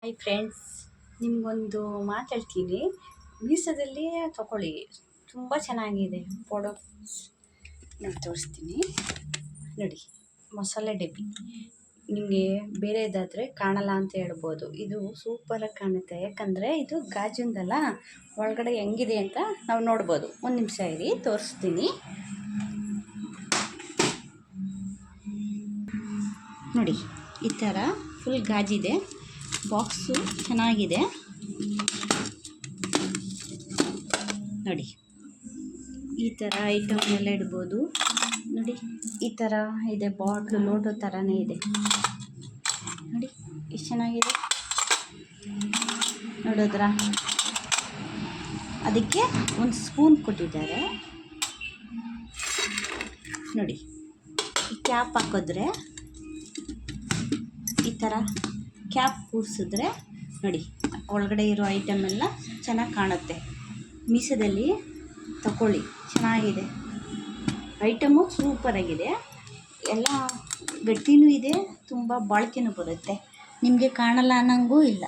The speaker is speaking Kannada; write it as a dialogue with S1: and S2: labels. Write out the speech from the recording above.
S1: ಹಾಯ್ ಫ್ರೆಂಡ್ಸ್, ನಿಮಗೊಂದು ಮಾತು ಹೇಳ್ತೀನಿ. ಮೀಶೋದಲ್ಲಿ ತಗೊಳ್ಳಿ, ತುಂಬ ಚೆನ್ನಾಗಿದೆ ಪ್ರಾಡಕ್ಟ್ಸ್. ನಾನು ತೋರಿಸ್ತೀನಿ ನೋಡಿ. ಮಸಾಲೆ ಡಬ್ಬಿ ನಿಮಗೆ ಬೇರೆದಾದರೆ ಕಾಣಲ್ಲ ಅಂತ ಹೇಳ್ಬೋದು. ಇದು ಸೂಪರಾಗಿ ಕಾಣುತ್ತೆ, ಯಾಕಂದರೆ ಇದು ಗಾಜಿಂದಲ್ಲ. ಒಳಗಡೆ ಹೆಂಗಿದೆ ಅಂತ ನಾವು ನೋಡ್ಬೋದು. ಒಂದು ನಿಮಿಷ ಇರಿ, ತೋರಿಸ್ತೀನಿ ನೋಡಿ. ಈ ಥರ ಫುಲ್ ಗಾಜಿದೆ. ಬಾಕ್ಸು ಚೆನ್ನಾಗಿದೆ ನೋಡಿ. ಈ ಥರ ಐಟಮ್ ಎಲ್ಲ ಇಡ್ಬೋದು ನೋಡಿ. ಈ ಥರ ಇದೆ, ಬಾಟ್ಲು ಲೋಟೋ ಥರನೇ ಇದೆ ನೋಡಿ. ಎಷ್ಟು ಚೆನ್ನಾಗಿದೆ ನೋಡಿದ್ರಾ? ಅದಕ್ಕೆ ಒಂದು ಸ್ಪೂನ್ ಕೊಟ್ಟಿದ್ದಾರೆ ನೋಡಿ. ಈ ಕ್ಯಾಪ್ ಹಾಕಿದ್ರೆ, ಈ ಥರ ಕ್ಯಾಪ್ ಕೂರಿಸಿದ್ರೆ ನೋಡಿ, ಒಳಗಡೆ ಇರೋ ಐಟಮ್ ಎಲ್ಲ ಚೆನ್ನಾಗಿ ಕಾಣುತ್ತೆ. ಮೀಶೋದಲ್ಲಿ ತಗೊಳ್ಳಿ, ಚೆನ್ನಾಗಿದೆ ಐಟಮು, ಸೂಪರಾಗಿದೆ. ಎಲ್ಲ ಗಟ್ಟಿನೂ ಇದೆ, ತುಂಬ ಬಾಳಿಕೆನೂ ಬರುತ್ತೆ. ನಿಮಗೆ ಕಾಣಲ್ಲ ಅನ್ನೋಂಗೂ ಇಲ್ಲ.